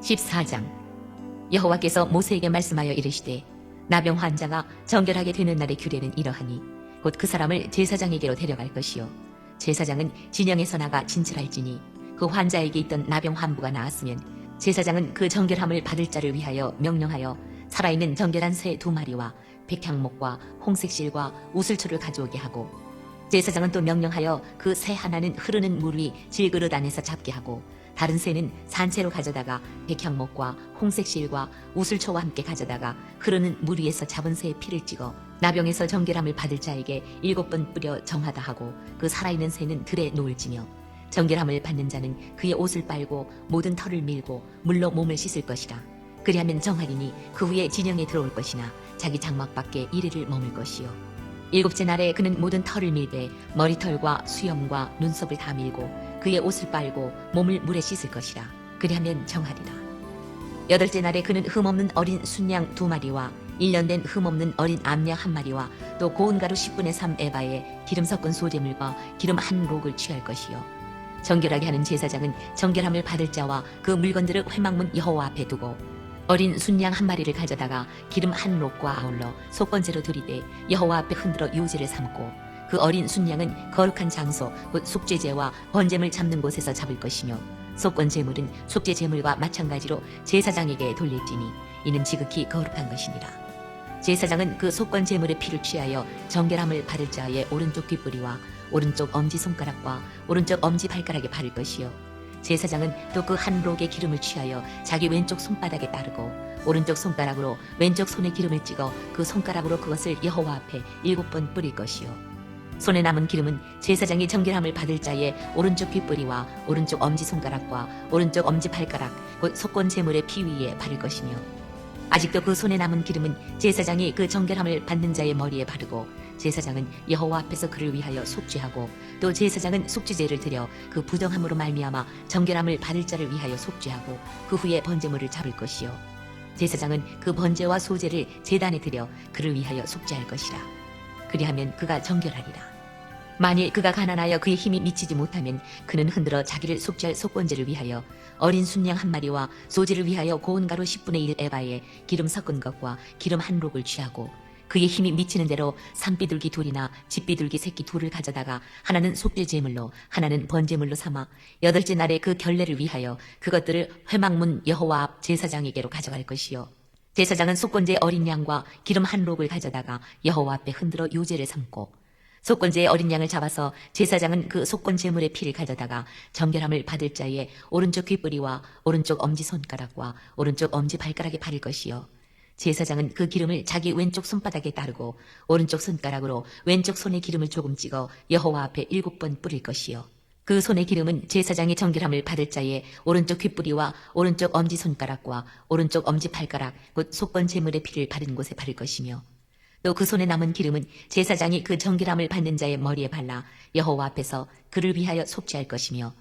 14장. 여호와께서 모세에게 말씀하여 이르시되 나병 환자가 정결하게 되는 날의 규례는 이러하니 곧 그 사람을 제사장에게로 데려갈 것이요 제사장은 진영에서 나가 진칠할지니 그 환자에게 있던 나병 환부가 나았으면 제사장은 그 정결함을 받을 자를 위하여 명령하여 살아있는 정결한 새 2마리와 백향목과 홍색실과 우슬초를 가져오게 하고 제사장은 또 명령하여 그 새 하나는 흐르는 물 위 질그릇 안에서 잡게 하고 다른 새는 산채로 가져다가 백향목과 홍색실과 우슬초와 함께 가져다가 흐르는 물 위에서 잡은 새의 피를 찍어 나병에서 정결함을 받을 자에게 7번 뿌려 정하다 하고 그 살아있는 새는 들에 놓을지며 정결함을 받는 자는 그의 옷을 빨고 모든 털을 밀고 물로 몸을 씻을 것이라. 그리하면 정하리니 그 후에 진영에 들어올 것이나 자기 장막 밖에 이래를 머물 것이요 7째 날에 그는 모든 털을 밀되 머리털과 수염과 눈썹을 다 밀고 그의 옷을 빨고 몸을 물에 씻을 것이라. 그리하면 정하리라. 8째 날에 그는 흠없는 어린 순양 2마리와 1년 된 흠없는 어린 암양 1마리와 또 고운 가루 10분의 3 에바에 기름 섞은 소재물과 기름 1록을 취할 것이요 정결하게 하는 제사장은 정결함을 받을 자와 그 물건들을 회막문 여호와 앞에 두고 어린 순양 1마리를 가져다가 기름 1록과 아울러 속건제로 드리되 여호와 앞에 흔들어 요제를 삼고 그 어린 순양은 거룩한 장소 곧 속죄제와 번제물 잡는 곳에서 잡을 것이며 속건제물은 속죄제물과 마찬가지로 제사장에게 돌릴지니 이는 지극히 거룩한 것이니라. 제사장은 그 속건제물의 피를 취하여 정결함을 받을 자의 오른쪽 귓뿌리와 오른쪽 엄지손가락과 오른쪽 엄지발가락에 바를 것이요 제사장은 또 그 1록의 기름을 취하여 자기 왼쪽 손바닥에 따르고 오른쪽 손가락으로 왼쪽 손에 기름을 찍어 그 손가락으로 그것을 여호와 앞에 7번 뿌릴 것이요 손에 남은 기름은 제사장이 정결함을 받을 자의 오른쪽 귓뿌리와 오른쪽 엄지손가락과 오른쪽 엄지발가락 곧 속건제물의 피 위에 바를 것이며 아직도 그 손에 남은 기름은 제사장이 그 정결함을 받는 자의 머리에 바르고 제사장은 여호와 앞에서 그를 위하여 속죄하고 또 제사장은 속죄제를 드려 그 부정함으로 말미암아 정결함을 받을 자를 위하여 속죄하고 그 후에 번제물을 잡을 것이요 제사장은 그 번제와 소제를 제단에 드려 그를 위하여 속죄할 것이라. 그리하면 그가 정결하리라. 만일 그가 가난하여 그의 힘이 미치지 못하면 그는 흔들어 자기를 속죄할 속건제를 위하여 어린 순양 1마리와 소제를 위하여 고운 가루 10분의 1 에바에 기름 섞은 것과 기름 1록을 취하고 그의 힘이 미치는 대로 산비둘기 2이나 집비둘기 새끼 2를 가져다가 하나는 속죄제물로 하나는 번제물로 삼아 8째 날에 그 결례를 위하여 그것들을 회막문 여호와 앞 제사장에게로 가져갈 것이요 제사장은 속건제 어린 양과 기름 1록을 가져다가 여호와 앞에 흔들어 요제를 삼고 속건제의 어린 양을 잡아서 제사장은 그 속건제물의 피를 가져다가 정결함을 받을 자의 오른쪽 귓뿌리와 오른쪽 엄지손가락과 오른쪽 엄지발가락에 바를 것이요 제사장은 그 기름을 자기 왼쪽 손바닥에 따르고 오른쪽 손가락으로 왼쪽 손에 기름을 조금 찍어 여호와 앞에 7번 뿌릴 것이요 그 손의 기름은 제사장이 정결함을 받을 자의 오른쪽 귓뿌리와 오른쪽 엄지손가락과 오른쪽 엄지발가락 곧 속건제물의 피를 바른 곳에 바를 것이며 또 그 손에 남은 기름은 제사장이 그 정결함을 받는 자의 머리에 발라 여호와 앞에서 그를 위하여 속죄할 것이며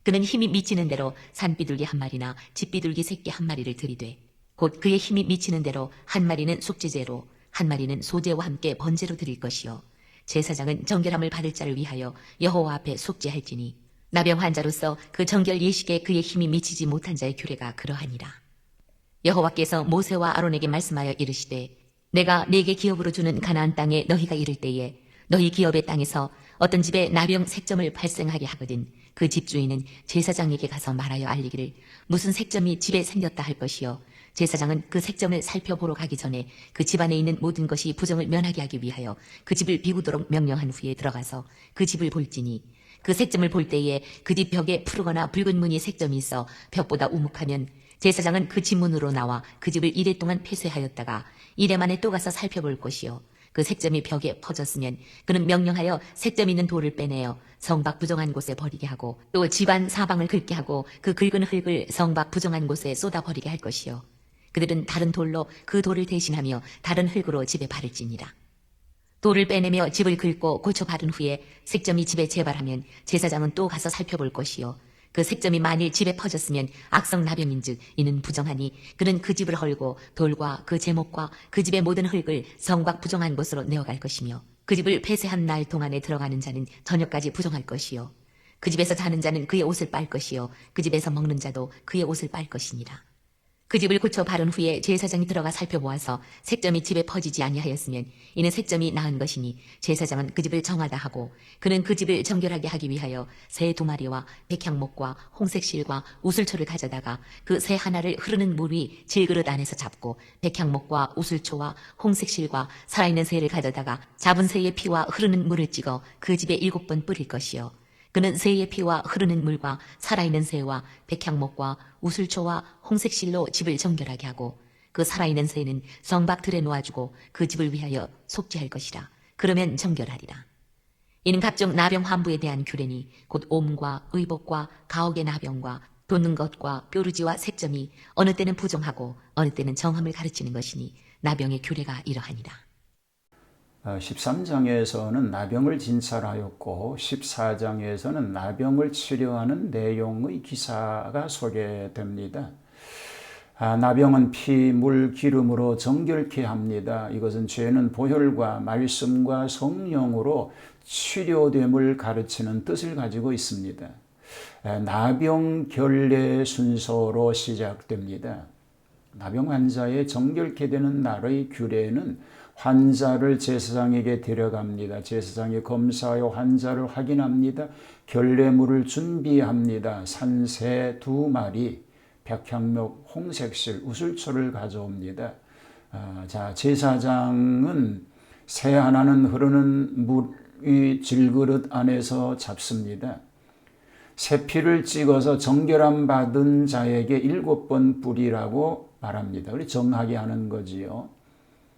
그는 힘이 미치는 대로 산비둘기 1마리나 집비둘기 새끼 1마리를 들이되 곧 그의 힘이 미치는 대로 1마리는 속죄제로 1마리는 소제와 함께 번제로 드릴 것이요 제사장은 정결함을 받을 자를 위하여 여호와 앞에 속죄할지니 나병 환자로서 그 정결 예식에 그의 힘이 미치지 못한 자의 규례가 그러하니라. 여호와께서 모세와 아론에게 말씀하여 이르시되 내가 네게 기업으로 주는 가나안 땅에 너희가 이를 때에 너희 기업의 땅에서 어떤 집에 나병 색점을 발생하게 하거든 그 집주인은 제사장에게 가서 말하여 알리기를 무슨 색점이 집에 생겼다 할 것이요 제사장은 그 색점을 살펴보러 가기 전에 그 집안에 있는 모든 것이 부정을 면하게 하기 위하여 그 집을 비우도록 명령한 후에 들어가서 그 집을 볼지니 그 색점을 볼 때에 그 집 벽에 푸르거나 붉은 무늬 색점이 있어 벽보다 우묵하면 제사장은 그 집 문으로 나와 그 집을 이래 동안 폐쇄하였다가 이래 만에 또 가서 살펴볼 것이요 그 색점이 벽에 퍼졌으면 그는 명령하여 색점 있는 돌을 빼내어 성밖 부정한 곳에 버리게 하고 또 집안 사방을 긁게 하고 그 긁은 흙을 성밖 부정한 곳에 쏟아 버리게 할 것이요 그들은 다른 돌로 그 돌을 대신하며 다른 흙으로 집에 바를지니라. 돌을 빼내며 집을 긁고 고쳐 바른 후에 색점이 집에 재발하면 제사장은 또 가서 살펴볼 것이요 그 색점이 만일 집에 퍼졌으면 악성 나병인즉 이는 부정하니 그는 그 집을 헐고 돌과 그 제목과 그 집의 모든 흙을 성곽 부정한 곳으로 내어갈 것이며 그 집을 폐쇄한 날 동안에 들어가는 자는 저녁까지 부정할 것이요 그 집에서 자는 자는 그의 옷을 빨 것이요 그 집에서 먹는 자도 그의 옷을 빨 것이니라. 그 집을 고쳐 바른 후에 제사장이 들어가 살펴보아서 색점이 집에 퍼지지 아니하였으면 이는 색점이 나은 것이니 제사장은 그 집을 정하다 하고 그는 그 집을 정결하게 하기 위하여 새 2마리와 백향목과 홍색 실과 우슬초를 가져다가 그 새 하나를 흐르는 물 위 질그릇 안에서 잡고 백향목과 우슬초와 홍색 실과 살아있는 새를 가져다가 잡은 새의 피와 흐르는 물을 찍어 그 집에 7번 뿌릴 것이요 그는 새의 피와 흐르는 물과 살아있는 새와 백향목과 우슬초와 홍색실로 집을 정결하게 하고 그 살아있는 새는 성박 들에 놓아주고 그 집을 위하여 속죄할 것이라. 그러면 정결하리라. 이는 각종 나병 환부에 대한 규례니 곧 옴과 의복과 가옥의 나병과 돋는 것과 뾰루지와 색점이 어느 때는 부정하고 어느 때는 정함을 가르치는 것이니 나병의 규례가 이러하니라. 13장에서는 나병을 진찰하였고 14장에서는 나병을 치료하는 내용의 기사가 소개됩니다. 나병은 피, 물, 기름으로 정결케 합니다. 이것은 죄는 보혈과 말씀과 성령으로 치료됨을 가르치는 뜻을 가지고 있습니다. 나병 결례 순서로 시작됩니다. 나병 환자의 정결케 되는 날의 규례는 환자를 제사장에게 데려갑니다. 제사장이 검사하여 환자를 확인합니다. 결례물을 준비합니다. 산새 2마리, 백향목, 홍색실, 우슬초를 가져옵니다. 제사장은 새 하나는 흐르는 물이 질그릇 안에서 잡습니다. 새 피를 찍어서 정결함 받은 자에게 7번 뿌리라고 말합니다. 우리 정하게 하는 거지요.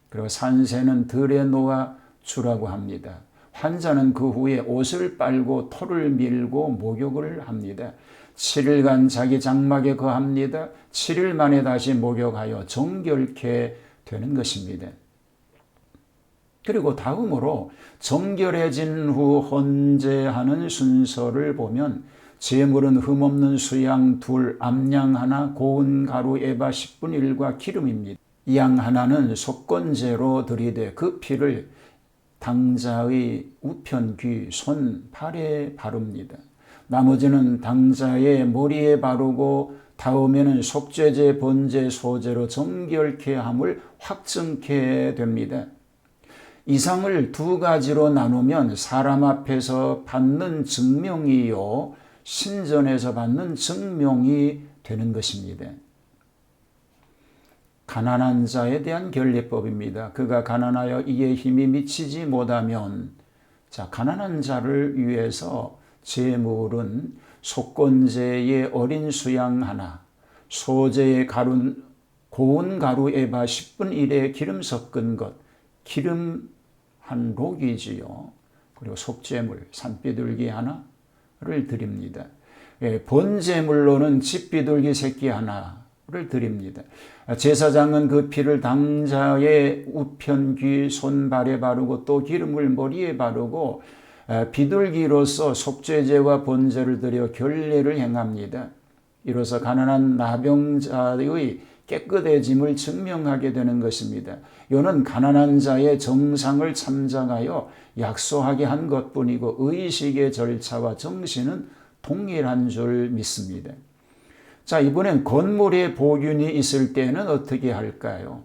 그리고 산새는 들에 놓아 주라고 합니다. 환자는 그 후에 옷을 빨고 토를 밀고 목욕을 합니다. 7일간 자기 장막에 거합니다. 7일 만에 다시 목욕하여 정결케 되는 것입니다. 그리고 다음으로 정결해진 후 헌제하는 순서를 보면 제물은 흠없는 수양 2, 암양 1, 고운 가루 에바 10분의 1과 기름입니다. 양 하나는 속건제로 드리되 그 피를 당자의 우편, 귀, 손, 팔에 바릅니다. 나머지는 당자의 머리에 바르고 다음에는 속죄제, 번제, 소제로 정결케 함을 확증케 됩니다. 이상을 2가지로 나누면 사람 앞에서 받는 증명이요 신전에서 받는 증명이 되는 것입니다. 가난한 자에 대한 결례법입니다. 그가 가난하여 이에 힘이 미치지 못하면 가난한 자를 위해서 제물은 속건제의 어린 수양 하나, 소제의 고운 가루 에바 10분의 1에 기름 섞은 것, 기름 한 록이지요. 그리고 속제물 산비둘기 하나를 드립니다. 번제물로는 집비둘기 새끼 하나를 드립니다. 제사장은 그 피를 당자의 우편, 귀, 손발에 바르고 또 기름을 머리에 바르고 비둘기로서 속죄제와 번제를 드려 결례를 행합니다. 이로써 가난한 나병자의 깨끗해짐을 증명하게 되는 것입니다. 이는 가난한 자의 정상을 참작하여 약소하게 한 것뿐이고 의식의 절차와 정신은 동일한 줄 믿습니다. 이번엔 건물에 보균이 있을 때는 어떻게 할까요?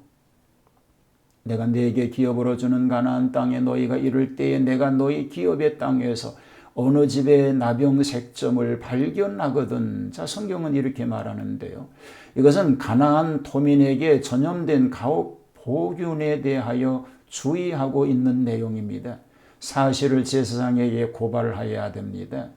내가 네게 기업으로 주는 가나안 땅에 너희가 이를 때에 내가 너희 기업의 땅에서 어느 집에 나병 색점을 발견하거든. 성경은 이렇게 말하는데요. 이것은 가나안 토민에게 전염된 가옥 보균에 대하여 주의하고 있는 내용입니다. 사실을 제사장에게 고발해야 됩니다.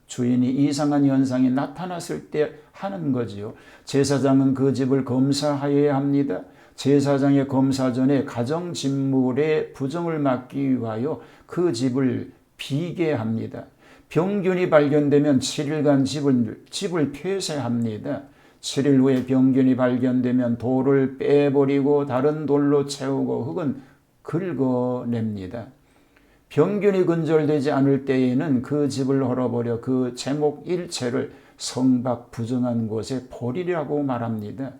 주인이 이상한 현상이 나타났을 때 하는 거지요. 제사장은 그 집을 검사하여야 합니다. 제사장의 검사 전에 가정진물의 부정을 막기 위하여 그 집을 비게 합니다. 병균이 발견되면 7일간 집을 폐쇄합니다. 7일 후에 병균이 발견되면 돌을 빼버리고 다른 돌로 채우고 흙은 긁어냅니다. 병균이 근절되지 않을 때에는 그 집을 헐어버려 그 제목 일체를 성박 부정한 곳에 버리라고 말합니다.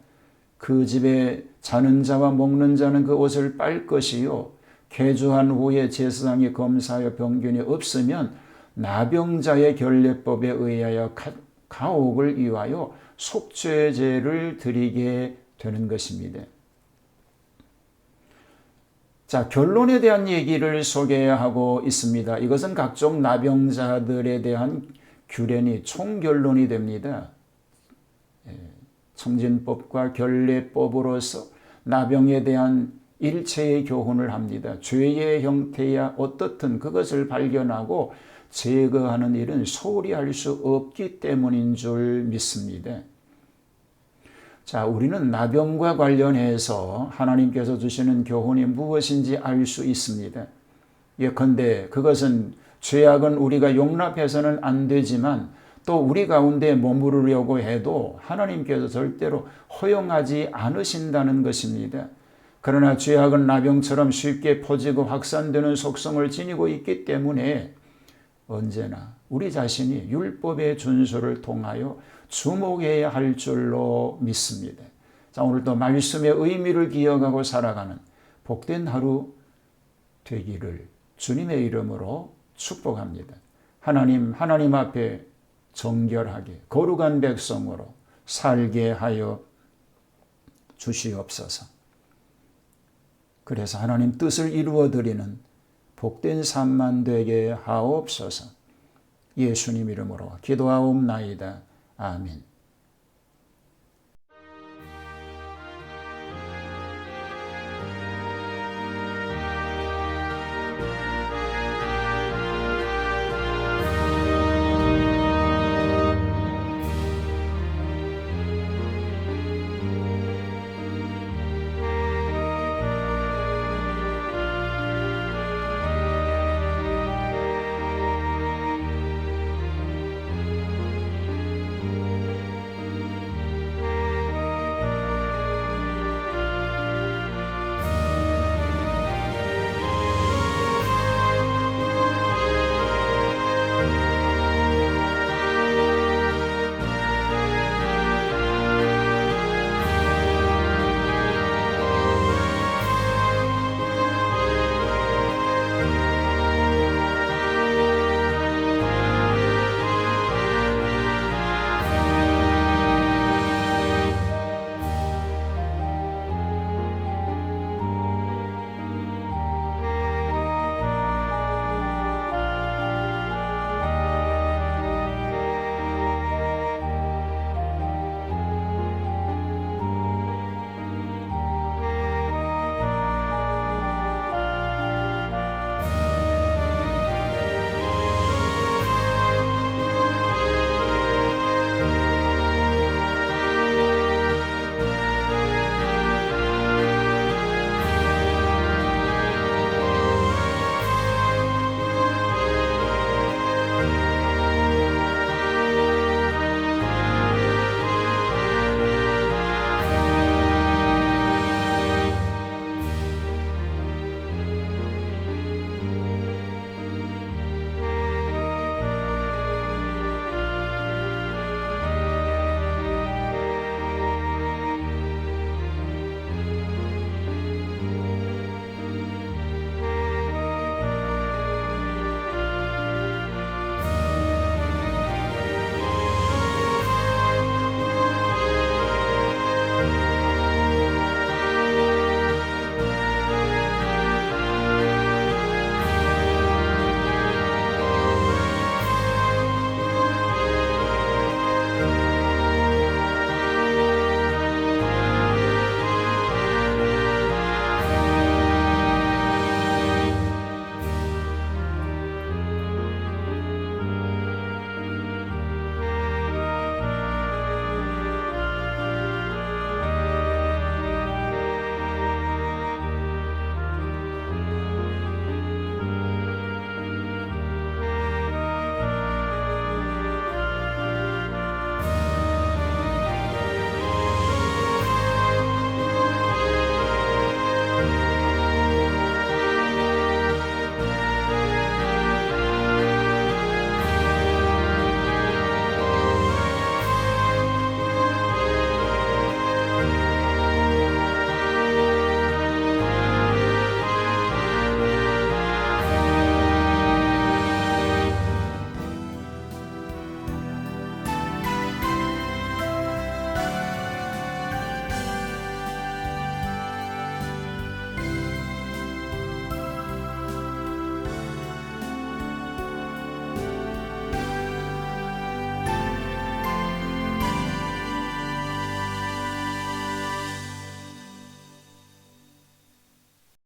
그 집에 자는 자와 먹는 자는 그 옷을 빨 것이요. 개주한 후에 제사장이 검사하여 병균이 없으면 나병자의 결례법에 의하여 가옥을 위하여 속죄제를 드리게 되는 것입니다. 자, 결론에 대한 얘기를 소개하고 있습니다. 이것은 각종 나병자들에 대한 규례니 총결론이 됩니다. 청진법과 결례법으로서 나병에 대한 일체의 교훈을 합니다. 죄의 형태야 어떻든 그것을 발견하고 제거하는 일은 소홀히 할 수 없기 때문인 줄 믿습니다. 자, 우리는 나병과 관련해서 하나님께서 주시는 교훈이 무엇인지 알 수 있습니다. 예컨대 그것은 죄악은 우리가 용납해서는 안 되지만 또 우리 가운데 머무르려고 해도 하나님께서 절대로 허용하지 않으신다는 것입니다. 그러나 죄악은 나병처럼 쉽게 퍼지고 확산되는 속성을 지니고 있기 때문에 언제나 우리 자신이 율법의 준수를 통하여 주목해야 할 줄로 믿습니다. 자, 오늘도 말씀의 의미를 기억하고 살아가는 복된 하루 되기를 주님의 이름으로 축복합니다. 하나님 앞에 정결하게 거룩한 백성으로 살게 하여 주시옵소서. 그래서 하나님 뜻을 이루어드리는 복된 삶만 되게 하옵소서. 예수님 이름으로 기도하옵나이다. 아멘.